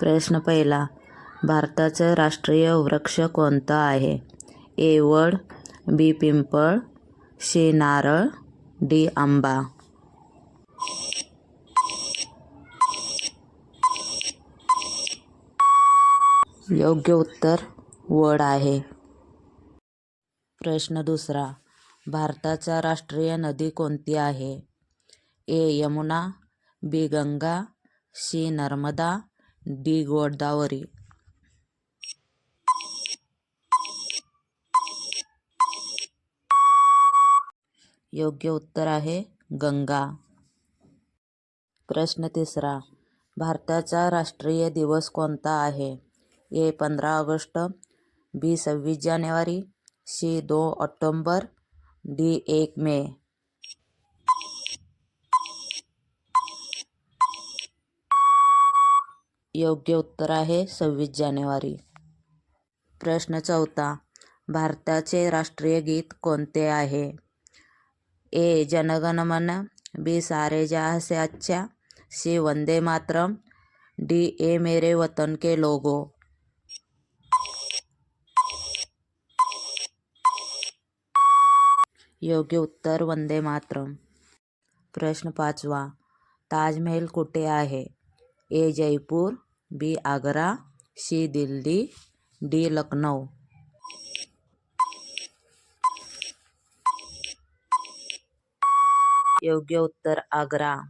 प्रश्न पहिला. भारताचं राष्ट्रीय वृक्ष कोणतं आहे? ए. वड, बी. पिंपळ, सी. नारळ, डी. आंबा. योग्य उत्तर वड आहे. प्रश्न दुसरा. भारताच्या राष्ट्रीय नदी कोणती आहे? ए. यमुना, बी. गंगा, सी. नर्मदा, डी. गोदावरी. योग्य उत्तर आहे गंगा. प्रश्न तिसरा. भारताचा राष्ट्रीय दिवस कोणता आहे? ए. 15 ऑगस्ट, बी. 26 जानेवारी, सी. 2 October, D. 1 मे. योग्य उत्तर आहे 26 जानेवारी. प्रश्न चौथा. भारताचे राष्ट्रीय गीत कोणते आहे? ए. जनगण मन, बी. सारे जहां से अच्छा, सी. वंदे मातरम, डी. ए मेरे वतन के लोगो. योग्य उत्तर वंदे मातरम. प्रश्न पाचवा. ताजमहल कुठे आहे? ए. जयपूर, बी. आग्रा, सी. दिल्ली, डी. लखनौ. योग्य उत्तर आग्रा.